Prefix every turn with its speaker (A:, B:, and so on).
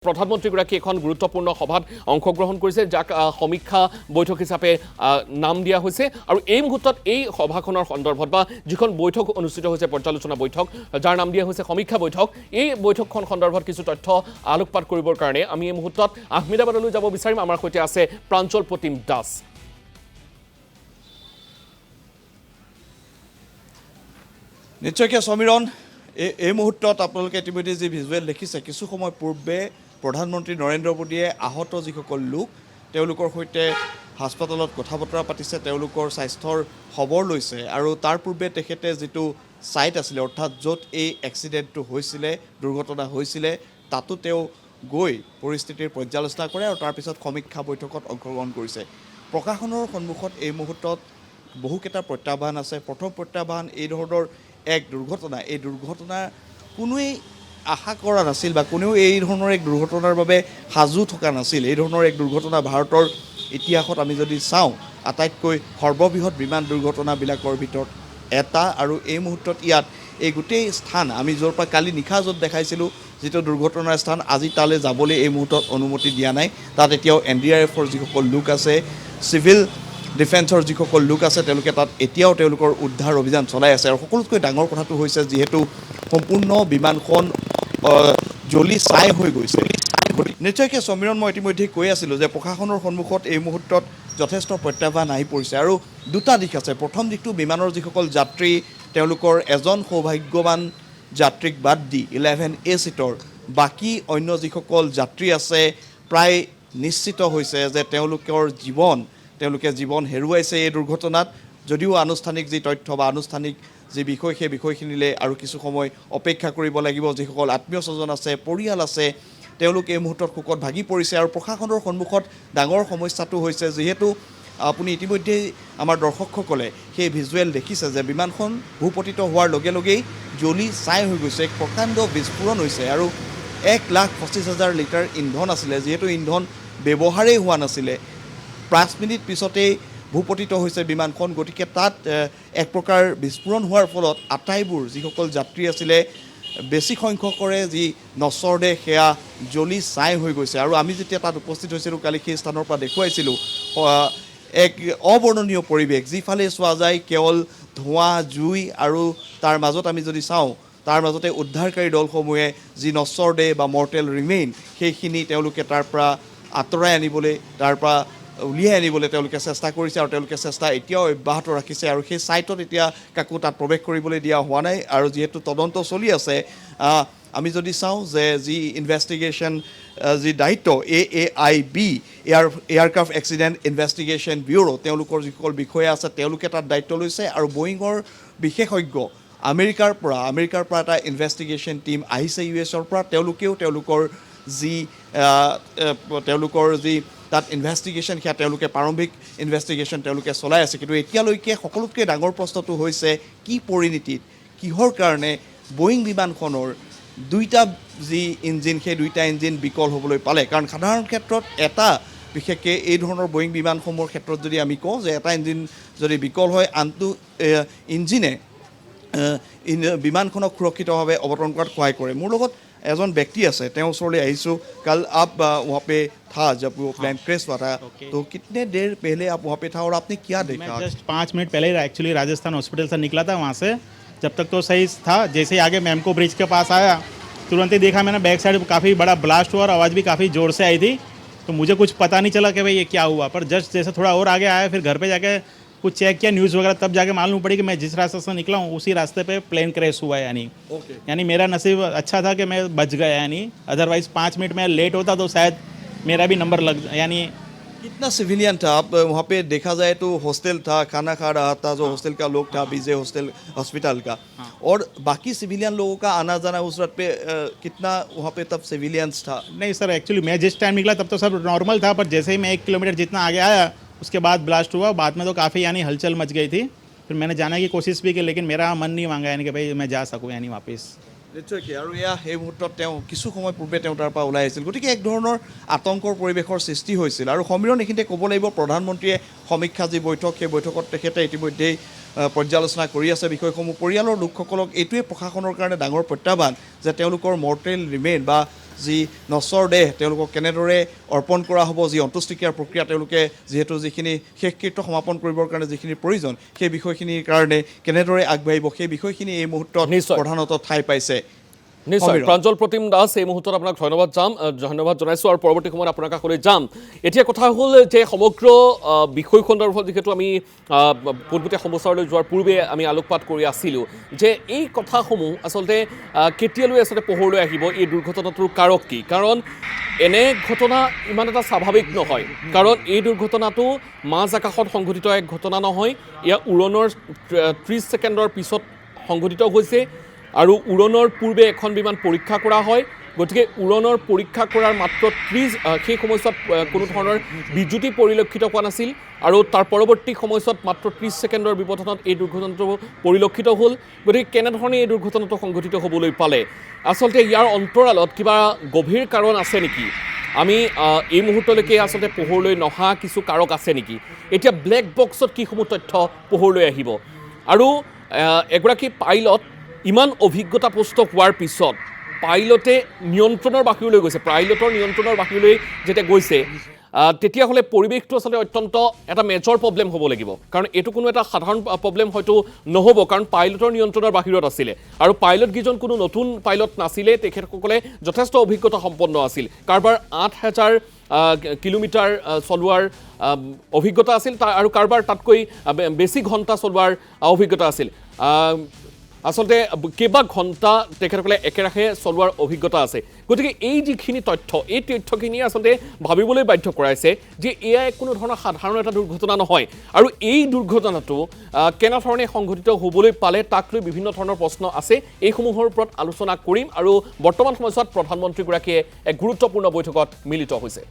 A: প্ৰধানমন্ত্ৰীগৰাকী এখন গুৰুত্বপূৰ্ণ সভাত অংশগ্ৰহণ কৰিছে যাক সমীক্ষা বৈঠক হিচাপে নাম দিয়া হৈছে আৰু এই মুহূৰ্তত এই সভাখনৰ সন্দৰ্ভত বা যিখন বৈঠক অনুষ্ঠিত হৈছে পৰ্যালোচনা বৈঠক যাৰ নাম দিয়া হৈছে সমীক্ষা বৈঠক এই বৈঠকখন সন্দৰ্ভত কিছু তথ্য আলোকপাত কৰিবৰ কাৰণে আমি এই মুহূৰ্তত আহমেদাবাদলৈ যাব বিচাৰিম আমাৰ সৈতে আছে প্ৰাঞ্জল প্ৰতিম দাস
B: নিশ্চয়কৈ সমীৰণ এই মুহূৰ্তত আপোনালোকে ইতিমধ্যে যি ভিজুৱেল দেখিছে কিছু সময় পূৰ্বে প্ৰধানমন্ত্ৰী নৰেন্দ্ৰ মোদীয়ে আহত যিসকল লোক তেওঁলোকৰ সৈতে হাস্পতালত কথা বতৰা পাতিছে তেওঁলোকৰ স্বাস্থ্যৰ খবৰ লৈছে আৰু তাৰ পূৰ্বে তেখেতে যিটো ছাইট আছিলে অৰ্থাৎ য'ত এই এক্সিডেণ্টটো হৈছিলে দুৰ্ঘটনা হৈছিলে তাতো তেওঁ গৈ পৰিস্থিতিৰ পৰ্যালোচনা কৰে আৰু তাৰপিছত সমীক্ষা বৈঠকত অংশগ্ৰহণ কৰিছে প্ৰশাসনৰ সন্মুখত এই মুহূৰ্তত বহুকেইটা প্ৰত্যাহ্বান আছে প্ৰথম প্ৰত্যাহ্বান এই ধৰণৰ এক দুৰ্ঘটনা এই দুৰ্ঘটনা কোনোৱেই আশা কৰা নাছিল বা কোনেও এই ধৰণৰ এক দুৰ্ঘটনাৰ বাবে সাজু থকা নাছিল এই ধৰণৰ এক দুৰ্ঘটনা ভাৰতৰ ইতিহাসত আমি যদি চাওঁ আটাইতকৈ সৰ্ববৃহৎ বিমান দুৰ্ঘটনাবিলাকৰ ভিতৰত এটা আৰু এই মুহূৰ্তত ইয়াত এই গোটেই স্থান আমি য'ৰ পৰা কালি নিশা য'ত দেখাইছিলোঁ যিটো দুৰ্ঘটনাৰ স্থান আজি তালৈ যাবলৈ এই মুহূৰ্তত অনুমতি দিয়া নাই তাত এতিয়াও NDRFৰ যিসকল লোক আছে চিভিল ডিফেন্সৰ যিসকল লোক আছে তেওঁলোকে তাত এতিয়াও তেওঁলোকৰ উদ্ধাৰ অভিযান চলাই আছে আৰু সকলোতকৈ ডাঙৰ কথাটো হৈছে যিহেতু সম্পূৰ্ণ বিমানখন জ্বলি ছাই হৈ গৈছে নিশ্চয়কৈ সমীৰণ মই ইতিমধ্যে কৈ আছিলোঁ যে প্ৰশাসনৰ সন্মুখত এই মুহূৰ্তত যথেষ্ট প্ৰত্যাহ্বান আহি পৰিছে আৰু দুটা দিশ আছে প্ৰথম দিশটো বিমানৰ যিসকল যাত্ৰী তেওঁলোকৰ এজন সৌভাগ্যৱান যাত্ৰীক বাদ দি 11A ছিটৰ বাকী অন্য যিসকল যাত্ৰী আছে প্ৰায় নিশ্চিত হৈছে যে তেওঁলোকে জীৱন হেৰুৱাইছে এই দুৰ্ঘটনাত যদিও আনুষ্ঠানিক যি তথ্য বা আনুষ্ঠানিক যি বিষয় সেই বিষয়খিনিলৈ আৰু কিছু সময় অপেক্ষা কৰিব লাগিব যিসকল আত্মীয় স্বজন আছে পৰিয়াল আছে তেওঁলোকে এই মুহূৰ্তত শোকত ভাগি পৰিছে আৰু প্ৰশাসনৰ সন্মুখত ডাঙৰ সমস্যাটো হৈছে যিহেতু আপুনি ইতিমধ্যেই আমাৰ দৰ্শকসকলে সেই ভিজুৱেল দেখিছে যে বিমানখন ভূপতিত হোৱাৰ লগে লগেই জ্বলি ছাই হৈ গৈছে এক প্ৰকাণ্ড বিস্ফোৰণ হৈছে আৰু 1,25,000 লিটাৰ ইন্ধন আছিলে যিহেতু ইন্ধন ব্যৱহাৰেই হোৱা নাছিলে 5 মিনিট পিছতেই ভূপতিত হৈছে বিমানখন গতিকে তাত এক প্ৰকাৰ বিস্ফোৰণ হোৱাৰ ফলত আটাইবোৰ যিসকল যাত্ৰী আছিলে বেছি সংখ্যকৰে যি নচৰ দেহ সেয়া জ্বলি ছাই হৈ গৈছে আৰু আমি যেতিয়া তাত উপস্থিত হৈছিলোঁ কালি সেই স্থানৰ পৰা দেখুৱাইছিলোঁ এক অবৰ্ণনীয় পৰিৱেশ যিফালে চোৱা যায় কেৱল ধোঁৱা জুই আৰু তাৰ মাজত আমি যদি চাওঁ তাৰ মাজতে উদ্ধাৰকাৰী দলসমূহে যি নচৰ দেহ বা মৰ্টেল ৰিমেইন সেইখিনি তেওঁলোকে তাৰ পৰা আঁতৰাই আনিবলৈ তাৰ পৰা উলিয়াই আনিবলৈ তেওঁলোকে চেষ্টা কৰিছে আৰু তেওঁলোকে চেষ্টা এতিয়াও অব্যাহত ৰাখিছে আৰু সেই ছাইটত এতিয়া কাকো তাত প্ৰৱেশ কৰিবলৈ দিয়া হোৱা নাই আৰু যিহেতু তদন্ত চলি আছে আমি যদি চাওঁ যে যি ইনভেষ্টিগেশ্যন যি দায়িত্ব AAIB aircraft accident investigation bureau' তেওঁলোকৰ যিসকল বিষয়া আছে তেওঁলোকে তাত দায়িত্ব লৈছে আৰু বয়িঙৰ বিশেষজ্ঞ আমেৰিকাৰ পৰা এটা ইনভেষ্টিগেশ্যন টীম আহিছে US-ৰ পৰা তেওঁলোকেও তেওঁলোকৰ যি তাত ইনভেষ্টিগেশ্যন সেয়া তেওঁলোকে প্ৰাৰম্ভিক ইনভেষ্টিগেশ্যন তেওঁলোকে চলাই আছে কিন্তু এতিয়ালৈকে সকলোতকৈ ডাঙৰ প্ৰশ্নটো হৈছে কি পৰিণতিত কিহৰ কাৰণে বয়িং বিমানখনৰ দুইটা যি ইঞ্জিন সেই দুইটা ইঞ্জিন বিকল হ'বলৈ পালে কাৰণ সাধাৰণ ক্ষেত্ৰত এটা বিশেষকৈ এই ধৰণৰ বয়িং বিমানসমূহৰ ক্ষেত্ৰত যদি আমি কওঁ যে এটা ইঞ্জিন যদি বিকল হয় আনটো ইঞ্জিনে বিমানখনক সুৰক্ষিতভাৱে অৱতৰণ কৰাত সহায় কৰে মোৰ লগত एजन व्यक्ति আছে তেওঁ ওচৰলৈ আহিছোঁ कल आप वहाँ पे था जब वो प्लेन क्रैश हुआ था तो कितने देर पहले आप वहाँ पे था और आपने क्या देखा
C: मैं जस्ट 5 मिनट पहले एक्चुअली राजस्थान हॉस्पिटल से निकला था वहाँ से जब तक तो सही था जैसे ही आगे मैमको ब्रिज के पास आया तुरंत ही देखा मैंने बैक साइड काफ़ी बड़ा ब्लास्ट हुआ और आवाज़ भी काफ़ी ज़ोर से आई थी तो मुझे कुछ पता नहीं चला कि भाई ये क्या हुआ पर जस्ट जैसे थोड़ा और आगे आया फिर घर पर जाके कुछ चेक किया न्यूज़ वगैरह तब जाके मालूम पड़ी कि मैं जिस रास्ते से निकला हूँ उसी रास्ते पे प्लेन क्रैश हुआ है यानी मेरा नसीब अच्छा था कि मैं बच गया यानी अदरवाइज़ 5 मिनट में लेट होता तो शायद मेरा भी नंबर लग यानी
B: कितना सिविलियन था आप वहाँ पे देखा जाए तो हॉस्टल था खाना खा रहा था जो हॉस्टल का लोग था विजय हॉस्पिटल का और बाकी सिविलियन लोगों का आना जाना उस रात पे कितना वहाँ पे तब सिविलियंस था
C: नहीं सर एक्चुअली मैं जिस टाइम निकला तब तो सब नॉर्मल था पर जैसे ही मैं 1 किलोमीटर जितना आगे आया उसके बाद ब्लास्ट हुआ बाद में तो काफ़ी यानी हलचल मच गई थी फिर मैंने जाने की कोशिश भी की लेकिन मेरा मन नहीं मांगा यानी कि भाई मैं जा सकूँ यानी वापस
B: নিশ্চয়কৈ আৰু এয়া সেই মুহূৰ্তত তেওঁ কিছু সময় পূৰ্বে তেওঁ তাৰ পৰা ওলাই আহিছিল গতিকে এক ধৰণৰ আতংকৰ পৰিৱেশৰ সৃষ্টি হৈছিল আৰু সমীৰণ এইখিনিতে ক'ব লাগিব প্ৰধানমন্ত্ৰীয়ে সমীক্ষা যি বৈঠক সেই বৈঠকত তেখেতে ইতিমধ্যেই পৰ্যালোচনা কৰি আছে বিষয়সমূহ পৰিয়ালৰ লোকসকলক এইটোৱে প্ৰশাসনৰ কাৰণে ডাঙৰ প্ৰত্যাহ্বান যে তেওঁলোকৰ মৰ্টেল ৰিমেইন বা যি নশ্বৰ দেহ তেওঁলোকক কেনেদৰে অৰ্পণ কৰা হ'ব, যি অন্ত্যেষ্টিক্ৰিয়াৰ প্ৰক্ৰিয়া তেওঁলোকে যিহেতু যিখিনি শেষকৃত্য সমাপন কৰিবৰ কাৰণে যিখিনি প্ৰয়োজন সেই বিষয়খিনিৰ কাৰণে কেনেদৰে আগবাঢ়িব সেই বিষয়খিনি এই মুহূৰ্তত
A: নিশ্চয়।
B: প্ৰধানত ঠাই পাইছে।
A: নিশ্চয়
B: সমীৰণ।
A: প্ৰাঞ্জল প্ৰতিম দাস এই মুহূৰ্তত আপোনাক ধন্যবাদ জনাইছোঁ আৰু পৰৱৰ্তী সময়ত আপোনাৰ কাষলৈ যাম। এতিয়া কথা হ'ল যে সমগ্ৰ বিষয় সন্দৰ্ভত যিহেতু আমি পোনপটীয়া সমাচাৰলৈ যোৱাৰ পূৰ্বে আমি আলোকপাত কৰি আছিলোঁ যে এই কথাসমূহ আচলতে কেতিয়ালৈ আচলতে পোহৰলৈ আহিব, এই দুৰ্ঘটনাটোৰ কাৰক কি, কাৰণ এনে ঘটনা ইমান এটা স্বাভাৱিক নহয়, কাৰণ এই দুৰ্ঘটনাটো মাজ আকাশত সংঘটিত এক ঘটনা নহয়, এয়া উৰণৰ 30 ছেকেণ্ডৰ পিছত সংঘটিত হৈছে আৰু উৰণৰ পূৰ্বে এখন বিমান পৰীক্ষা কৰা হয়। গতিকে উৰণৰ পৰীক্ষা কৰাৰ মাত্ৰ সেই সময়ছোৱাত কোনো ধৰণৰ বিজুতি পৰিলক্ষিত হোৱা নাছিল আৰু তাৰ পৰৱৰ্তী সময়ছোৱাত মাত্ৰ 30 ছেকেণ্ডৰ ব্যৱধানত এই দুৰ্ঘটনাটো পৰিলক্ষিত হ'ল। গতিকে কেনেধৰণে এই দুৰ্ঘটনাটো সংঘটিত হ'বলৈ পালে, আচলতে ইয়াৰ অন্তৰালত কিবা গভীৰ কাৰণ আছে নেকি, আমি এই মুহূৰ্তলৈকে আচলতে পোহৰলৈ নহা কিছু কাৰক আছে নেকি, এতিয়া ব্লেক বক্সত কিসমূহ তথ্য পোহৰলৈ আহিব আৰু এগৰাকী পাইলট ইমান অভিজ্ঞতাপুষ্ট হোৱাৰ পিছত পাইলটে নিয়ন্ত্ৰণৰ বাহিৰলৈ গৈছে, পাইলটৰ নিয়ন্ত্ৰণৰ বাহিৰলৈ যেতিয়া গৈছে তেতিয়াহ'লে পৰিৱেশটো আচলতে অত্যন্ত এটা মেজৰ প্ৰব্লেম হ'ব লাগিব, কাৰণ এইটো কোনো এটা সাধাৰণ প্ৰব্লেম হয়তো নহ'ব, কাৰণ পাইলটৰ নিয়ন্ত্ৰণৰ বাহিৰত আছিলে আৰু পাইলটকেইজন কোনো নতুন পাইলট নাছিলে, তেখেতসকলে যথেষ্ট অভিজ্ঞতা সম্পন্ন আছিল, কাৰোবাৰ 8000 কিলোমিটাৰ চলোৱাৰ অভিজ্ঞতা আছিল আৰু কাৰোবাৰ তাতকৈ বেছি ঘণ্টা চলোৱাৰ অভিজ্ঞতা আছিল, আচলতে কেইবা ঘণ্টা তেখেতসকলে একেৰাহে চলোৱাৰ অভিজ্ঞতা আছে। গতিকে এই যিখিনি তথ্য, এই তথ্যখিনিয়ে আচলতে ভাবিবলৈ বাধ্য কৰাইছে যে এয়া কোনো ধৰণৰ সাধাৰণ এটা দুৰ্ঘটনা নহয় আৰু এই দুৰ্ঘটনাটো কেনেধৰণে সংঘটিত হ'বলৈ পালে তাক লৈ বিভিন্ন ধৰণৰ প্ৰশ্ন আছে। এইসমূহৰ ওপৰত আলোচনা কৰিম আৰু বৰ্তমান সময়ছোৱাত প্ৰধানমন্ত্ৰীগৰাকীয়ে এক গুৰুত্বপূৰ্ণ বৈঠকত মিলিত হৈছে।